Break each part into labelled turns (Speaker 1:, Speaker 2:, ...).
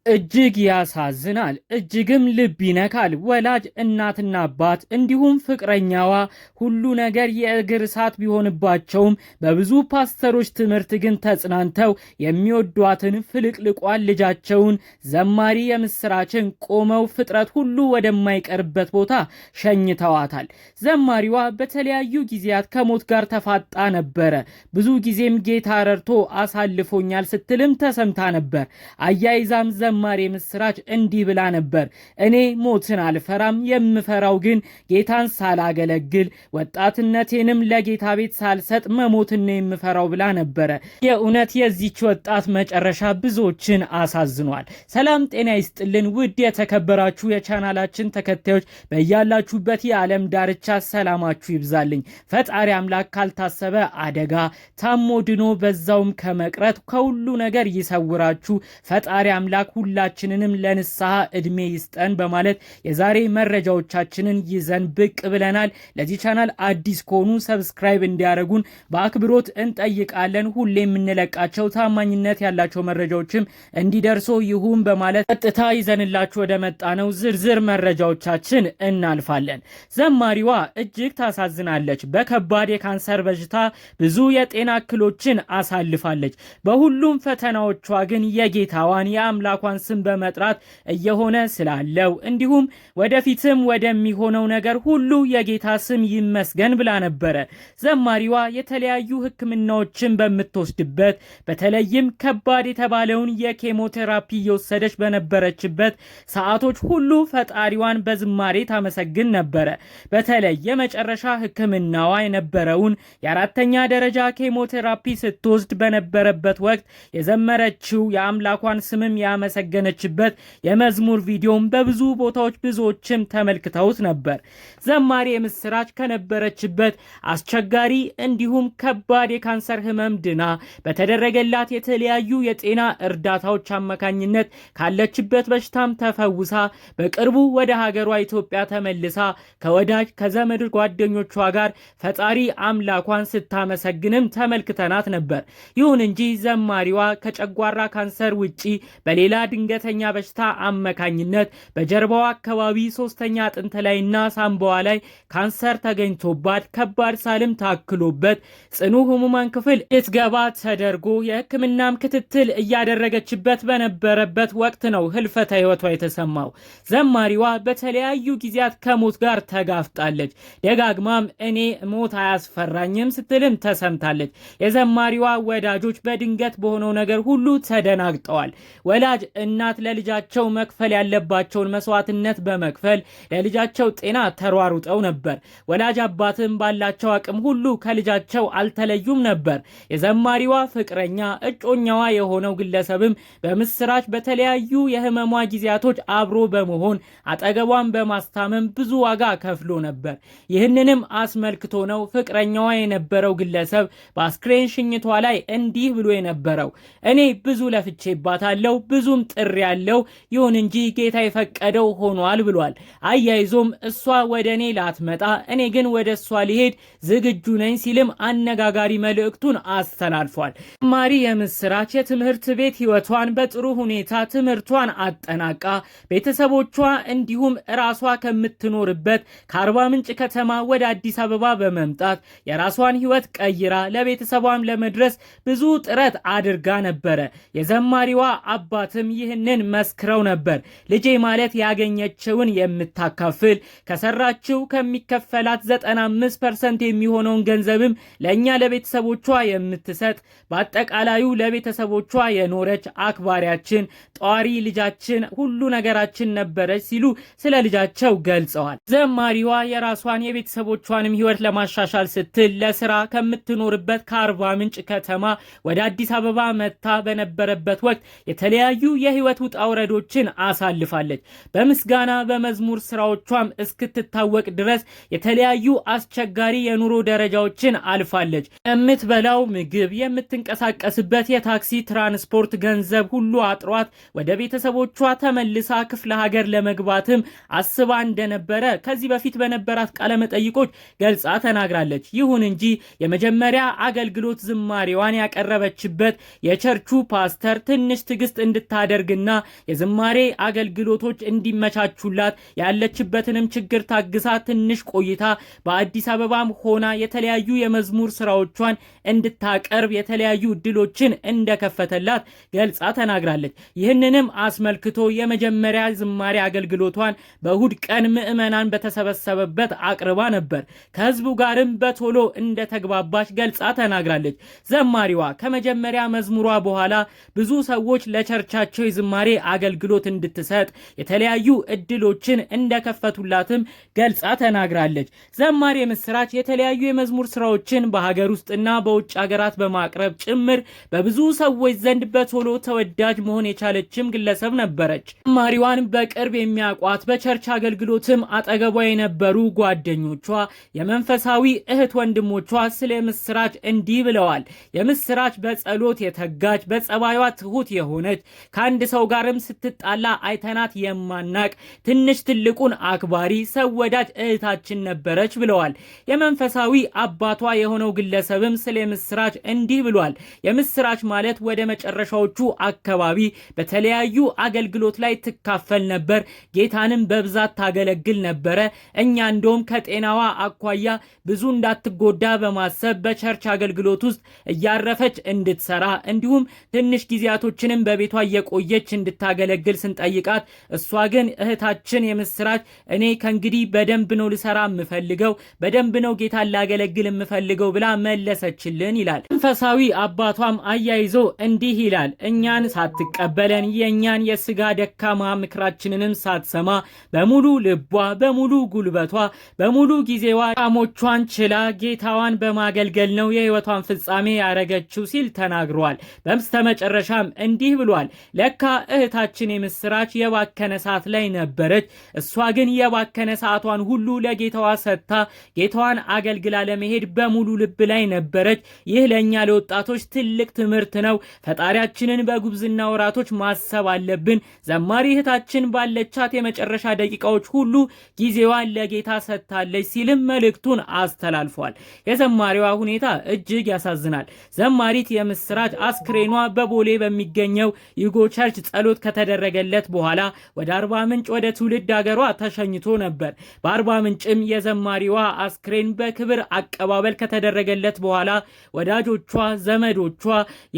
Speaker 1: እጅግ ያሳዝናል፣ እጅግም ልብ ይነካል። ወላጅ እናትና አባት እንዲሁም ፍቅረኛዋ ሁሉ ነገር የእግር እሳት ቢሆንባቸውም በብዙ ፓስተሮች ትምህርት ግን ተጽናንተው የሚወዷትን ፍልቅልቋን ልጃቸውን ዘማሪ የምስራችን ቆመው ፍጥረት ሁሉ ወደማይቀርበት ቦታ ሸኝተዋታል። ዘማሪዋ በተለያዩ ጊዜያት ከሞት ጋር ተፋጣ ነበረ። ብዙ ጊዜም ጌታ ረድቶ አሳልፎኛል ስትልም ተሰምታ ነበር። አያይዛም ዘማሪ ምስራች እንዲህ ብላ ነበር። እኔ ሞትን አልፈራም፣ የምፈራው ግን ጌታን ሳላገለግል ወጣትነቴንም ለጌታ ቤት ሳልሰጥ መሞትን ነው የምፈራው ብላ ነበረ። የእውነት የዚች ወጣት መጨረሻ ብዙዎችን አሳዝኗል። ሰላም ጤና ይስጥልን ውድ የተከበራችሁ የቻናላችን ተከታዮች በያላችሁበት የዓለም ዳርቻ ሰላማችሁ ይብዛልኝ። ፈጣሪ አምላክ ካልታሰበ አደጋ ታሞ ድኖ በዛውም ከመቅረት ከሁሉ ነገር ይሰውራችሁ። ፈጣሪ አምላክ ሁላችንንም ለንስሐ እድሜ ይስጠን በማለት የዛሬ መረጃዎቻችንን ይዘን ብቅ ብለናል። ለዚህ ቻናል አዲስ ከሆኑ ሰብስክራይብ እንዲያደርጉን በአክብሮት እንጠይቃለን። ሁሌ የምንለቃቸው ታማኝነት ያላቸው መረጃዎችም እንዲደርሶ ይሁን በማለት ቀጥታ ይዘንላችሁ ወደ መጣነው ዝርዝር መረጃዎቻችን እናልፋለን። ዘማሪዋ እጅግ ታሳዝናለች። በከባድ የካንሰር በሽታ ብዙ የጤና እክሎችን አሳልፋለች። በሁሉም ፈተናዎቿ ግን የጌታዋን የአምላኳን ስም በመጥራት እየሆነ ስላለው እንዲሁም ወደፊትም ወደሚሆነው ነገር ሁሉ የጌታ ስም ይመስገን ብላ ነበረ። ዘማሪዋ የተለያዩ ሕክምናዎችን በምትወስድበት በተለይም ከባድ የተባለውን የኬሞቴራፒ እየወሰደች በነበረችበት ሰዓቶች ሁሉ ፈጣሪዋን በዝማሬ ታመሰግን ነበረ። በተለይ የመጨረሻ ሕክምናዋ የነበረውን የአራተኛ ደረጃ ኬሞቴራፒ ስትወስድ በነበረበት ወቅት የዘመረችው የአምላኳን ስምም ያመሰገነችበት የመዝሙር ቪዲዮም በብዙ ቦታዎች ብዙዎችም ተመልክተውት ነበር። ዘማሪ የምስራች ከነበረችበት አስቸጋሪ እንዲሁም ከባድ የካንሰር ህመም ድና በተደረገላት የተለያዩ የጤና እርዳታዎች አማካኝነት ካለችበት በሽታም ተፈውሳ በቅርቡ ወደ ሀገሯ ኢትዮጵያ ተመልሳ ከወዳጅ ከዘመድ ጓደኞቿ ጋር ፈጣሪ አምላኳን ስታመሰግንም ተመልክተናት ነበር። ይሁን እንጂ ዘማሪዋ ከጨጓራ ካንሰር ውጪ በሌላ ድንገተኛ በሽታ አማካኝነት በጀርባዋ አካባቢ ሶስተኛ አጥንት ላይና ሳምባዋ ላይ ካንሰር ተገኝቶባት ከባድ ሳልም ታክሎበት ጽኑ ህሙማን ክፍል እትገባ ተደርጎ የህክምናም ክትትል እያደረገችበት በነበረበት ወቅት ነው ህልፈተ ህይወቷ የተሰማው። ዘማሪዋ በተለያዩ ጊዜያት ከሞት ጋር ተጋፍጣለች። ደጋግማም እኔ ሞት አያስፈራኝም ስትልም ተሰምታለች። የዘማሪዋ ወዳጆች በድንገት በሆነው ነገር ሁሉ ተደናግጠዋል። ወላጅ እናት ለልጃቸው መክፈል ያለባቸውን መስዋዕትነት በመክፈል ለልጃቸው ጤና ተሯሩጠው ነበር። ወላጅ አባትም ባላቸው አቅም ሁሉ ከልጃቸው አልተለዩም ነበር። የዘማሪዋ ፍቅረኛ እጮኛዋ የሆነው ግለሰብም በምስራች በተለያዩ የህመሟ ጊዜያቶች አብሮ በመሆን አጠገቧን በማስታመም ብዙ ዋጋ ከፍሎ ነበር። ይህንንም አስመልክቶ ነው ፍቅረኛዋ የነበረው ግለሰብ በአስክሬን ሽኝቷ ላይ እንዲህ ብሎ የነበረው። እኔ ብዙ ለፍቼባታለሁ፣ ብዙም ጥሪ ያለው ይሁን እንጂ ጌታ የፈቀደው ሆኗል ብሏል። አያይዞም እሷ ወደ እኔ ላትመጣ እኔ ግን ወደ እሷ ሊሄድ ዝግጁ ነኝ ሲልም አነጋጋሪ መልእክቱን አስተላልፏል። ማሪ የምስራች የትምህርት ቤት ህይወቷን በጥሩ ሁኔታ ትምህርቷን አጠናቃ ቤተሰቦቿ እንዲሁም ራሷ ከምትኖርበት ከአርባ ምንጭ ከተማ ወደ አዲስ አበባ በመምጣት የራሷን ህይወት ቀይራ ለቤተሰቧም ለመድረስ ብዙ ጥረት አድርጋ ነበረ። የዘማሪዋ አባትም ይህንን መስክረው ነበር። ልጄ ማለት ያገኘችውን የምታካፍል ከሰራችው ከሚከፈላት 95% የሚሆነውን ገንዘብም ለእኛ ለቤተሰቦቿ የምትሰጥ በአጠቃላዩ ለቤተሰቦቿ የኖረች አክባሪያችን፣ ጧሪ ልጃችን፣ ሁሉ ነገራችን ነበረች ሲሉ ስለ ልጃቸው ገልጸዋል። ዘማሪዋ የራሷን የቤተሰቦቿንም ህይወት ለማሻሻል ስትል ለስራ ከምትኖርበት ከአርባ ምንጭ ከተማ ወደ አዲስ አበባ መጥታ በነበረበት ወቅት የተለያዩ የህይወት ውጣ ውረዶችን አሳልፋለች። በምስጋና በመዝሙር ስራዎቿም እስክትታወቅ ድረስ የተለያዩ አስቸጋሪ የኑሮ ደረጃዎችን አልፋለች። የምትበላው ምግብ፣ የምትንቀሳቀስበት የታክሲ ትራንስፖርት ገንዘብ ሁሉ አጥሯት ወደ ቤተሰቦቿ ተመልሳ ክፍለ ሀገር ለመግባትም አስባ እንደነበረ ከዚህ በፊት በነበራት ቃለ መጠይቆች ገልጻ ተናግራለች። ይሁን እንጂ የመጀመሪያ አገልግሎት ዝማሬዋን ያቀረበችበት የቸርቹ ፓስተር ትንሽ ትዕግስት እንድታደርግና የዝማሬ አገልግሎቶች እንዲመቻቹላት ያለችበትንም ችግር ታግሳ ትንሽ ቆይታ በአዲስ አበባም ሆና የተለያዩ የመዝሙር ስራዎቿን እንድታቀርብ የተለያዩ እድሎችን እንደከፈተላት ገልጻ ተናግራለች። ይህንንም አስመልክቶ የመጀመሪያ ዝማሬ አገልግሎቷን በእሁድ ቀን ምዕመናን በተሰበሰበበት አቅርባ ነበር። ከህዝቡ ጋርም በቶሎ እንደተግባባች ገልጻ ተናግራለች። ዘማሪዋ ከመጀመሪያ መዝሙሯ በኋላ ብዙ ሰዎች ለቸርቻቸው የዝማሬ አገልግሎት እንድትሰጥ የተለያዩ እድሎችን እንደከፈቱላትም ገልጻ ተናግራለች። ዘማሪ የምስራች የተለያዩ የመዝሙር ስራዎችን በሀገር ውስጥና በውጭ ሀገራት በማቅረብ ጭምር በብዙ ሰዎች ዘንድ በቶሎ ተወዳጅ መሆን የቻለችም ግለሰብ ነበረች። ዘማሪዋን በቅርብ የሚያውቋት በቸርች አገልግሎትም አጠገቧ የነበሩ ጓደኞቿ፣ የመንፈሳዊ እህት ወንድሞቿ ስለ ምስራች እንዲህ ብለዋል። የምስራች በጸሎት የተጋች በጸባይዋ ትሁት የሆነች ከአንድ ሰው ጋርም ስትጣላ አይተናት የማናቅ ትንሽ ትልቁን አክባሪ ሰው ወዳጅ እህታችን ነበረች ብለዋል። የመንፈሳዊ አባቷ የሆነው ግለሰብም ስለ ምስራች እንዲህ ብሏል። የምስራች ማለት ወደ መጨረሻዎቹ አካባቢ በተለያዩ አገልግሎት ላይ ትካፈል ነበር። ጌታንም በብዛት ታገለግል ነበረ። እኛ እንደውም ከጤናዋ አኳያ ብዙ እንዳትጎዳ በማሰብ በቸርች አገልግሎት ውስጥ እያረፈች እንድትሰራ እንዲሁም ትንሽ ጊዜያቶችንም በቤቷ እየቆየች እንድታገለግል ስንጠይቃት እሷ ግን እህታችን የምስራች እኔ ከእንግዲህ በደንብ ነው ልሰራ የምፈልገው፣ በደንብ ነው ጌታን ላገለግል የምፈልገው ብላ መለሰችልን ይላል። መንፈሳዊ አባቷም አያይዞ እንዲህ ይላል። እኛን ሳትቀበለን የእኛን የስጋ ደካማ ምክራችንንም ሳትሰማ በሙሉ ልቧ፣ በሙሉ ጉልበቷ፣ በሙሉ ጊዜዋ ቃሞቿን ችላ ጌታዋን በማገልገል ነው የህይወቷን ፍጻሜ ያረገችው ሲል ተናግሯል። በስተመጨረሻም እንዲህ ብሏል። ለካ እህታችን የምስራች የባከነ ሰዓት ላይ ነበረች። እሷ ግን የባከነ ሰዓቷን ሁሉ ለጌታዋ ሰጥታ ጌታዋን አገልግላ ለመሄድ በሙሉ ልብ ላይ ነበረች። ይህ ለእኛ ለወጣቶች ትልቅ ትምህርት ነው። ፈጣሪያችንን በጉብዝና ወራቶች ማሰብ አለብን። ዘማሪ እህታችን ባለቻት የመጨረሻ ደቂቃዎች ሁሉ ጊዜዋን ለጌታ ሰጥታለች ሲልም መልእክቱን አስተላልፏል። የዘማሪዋ ሁኔታ እጅግ ያሳዝናል። ዘማሪት የምስራች አስክሬኗ በቦሌ በሚገኘው ይጎ ቸርች ጸሎት ከተደረገለት በኋላ ወደ አርባ ምንጭ ወደ ትውልድ ሀገሯ ተሸኝቶ ነበር። በአርባ ምንጭም የዘማሪዋ አስክሬን በክብር አቀባበል ከተደረገለት በኋላ ወዳጆቿ፣ ዘመዶቿ፣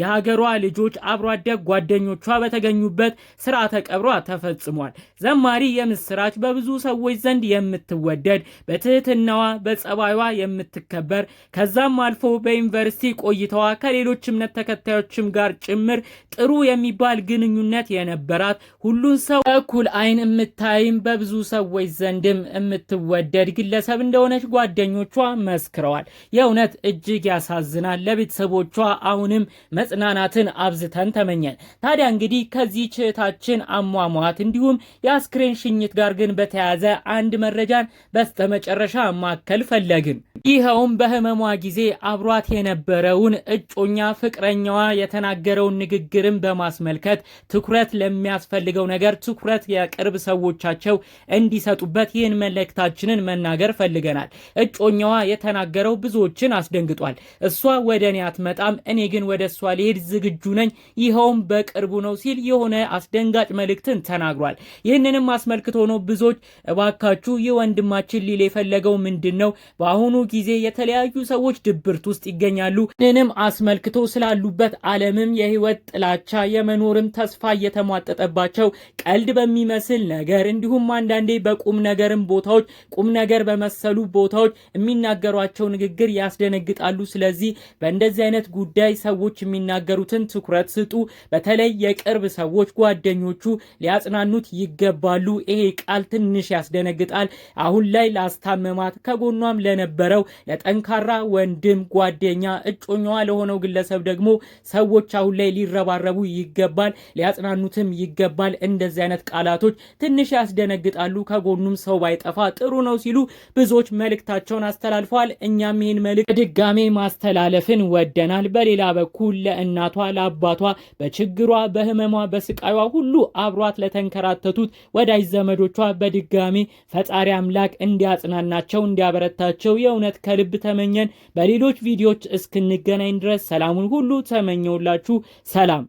Speaker 1: የሀገሯ ልጆች፣ አብሮ አደግ ጓደኞቿ በተገኙበት ስርዓተ ቀብሯ ተፈጽሟል። ዘማሪ የምስራች በብዙ ሰዎች ዘንድ የምትወደድ በትህትናዋ በጸባይዋ የምትከበር ከዛም አልፎ በዩኒቨርሲቲ ቆይታዋ ከሌሎች እምነት ተከታዮችም ጋር ጭምር ጥሩ የሚባል ግንኙነት የነበራት ሁሉን ሰው እኩል አይን የምታይም በብዙ ሰዎች ዘንድም የምትወደድ ግለሰብ እንደሆነች ጓደኞቿ መስክረዋል። የእውነት እጅግ ያሳዝናል። ለቤተሰቦቿ አሁንም መጽናናትን አብዝተን ተመኘን። ታዲያ እንግዲህ ከዚህ እህታችን አሟሟት እንዲሁም የአስክሬን ሽኝት ጋር ግን በተያያዘ አንድ መረጃን በስተመጨረሻ ማከል ፈለግን። ይኸውም በህመሟ ጊዜ አብሯት የነበረውን እጮኛ ፍቅረኛዋ የተናገረውን ንግግርን በማስመልከት ትኩረት ለሚያስፈልገው ነገር ትኩረት የቅርብ ሰዎቻቸው እንዲሰጡበት ይህን መልእክታችንን መናገር ፈልገናል። እጮኛዋ የተናገረው ብዙዎችን አስደንግጧል። እሷ ወደ እኔ አትመጣም፣ እኔ ግን ወደ እሷ ሊሄድ ዝግጁ ነኝ፣ ይኸውም በቅርቡ ነው ሲል የሆነ አስደንጋጭ መልእክትን ተናግሯል። ይህንንም አስመልክቶ ነው ብዙዎች እባካችሁ ይህ ወንድማችን ሊል የፈለገው ምንድን ነው? በአሁኑ ጊዜ የተለያዩ ሰዎች ድብርት ውስጥ ይገኛሉ። ይህንንም አስመልክቶ ስላሉበት ዓለምም የህይወት ጥላቻ የመኖርም ተስፋ እየተሟጠጠባቸው ቀልድ በሚመስል ነገር እንዲሁም አንዳንዴ በቁም ነገርም ቦታዎች ቁም ነገር በመሰሉ ቦታዎች የሚናገሯቸው ንግግር ያስደነግጣሉ። ስለዚህ በእንደዚህ አይነት ጉዳይ ሰዎች የሚናገሩትን ትኩረት ስጡ። በተለይ የቅርብ ሰዎች ጓደኞቹ ሊያጽናኑት ይገባሉ። ይሄ ቃል ትንሽ ያስደነግጣል። አሁን ላይ ላስታመማት ከጎኗም ለነበረው ለጠንካራ ወንድም፣ ጓደኛ፣ እጮኛዋ ለሆነው ግለሰብ ደግሞ ሰዎች አሁን ላይ ሊረባረቡ ይገባል፣ ሊያጽናኑትም ይገባል። እንደዚህ አይነት ቃላቶች ትንሽ ያስደነግጣሉ። ከጎኑም ሰው ባይጠፋ ጥሩ ነው ሲሉ ብዙዎች መልእክታቸውን አስተላልፈዋል። እኛም ይህን መልእክት ድጋሜ ማስተላለፍን ወደናል። በሌላ በኩል ለእናቷ ለአባቷ በችግሯ በህመሟ በስቃይዋ ሁሉ አብሯት ለተንከራተቱት ወዳጅ ዘመዶቿ በድጋሜ ፈጣሪ አምላክ እንዲያጽናናቸው እንዲያበረታቸው የእውነት ከልብ ተመኘን። በሌሎች ቪዲዮዎች እስክንገናኝ ድረስ ሰላሙን ሁሉ ተመኘውላችሁ። ሰላም።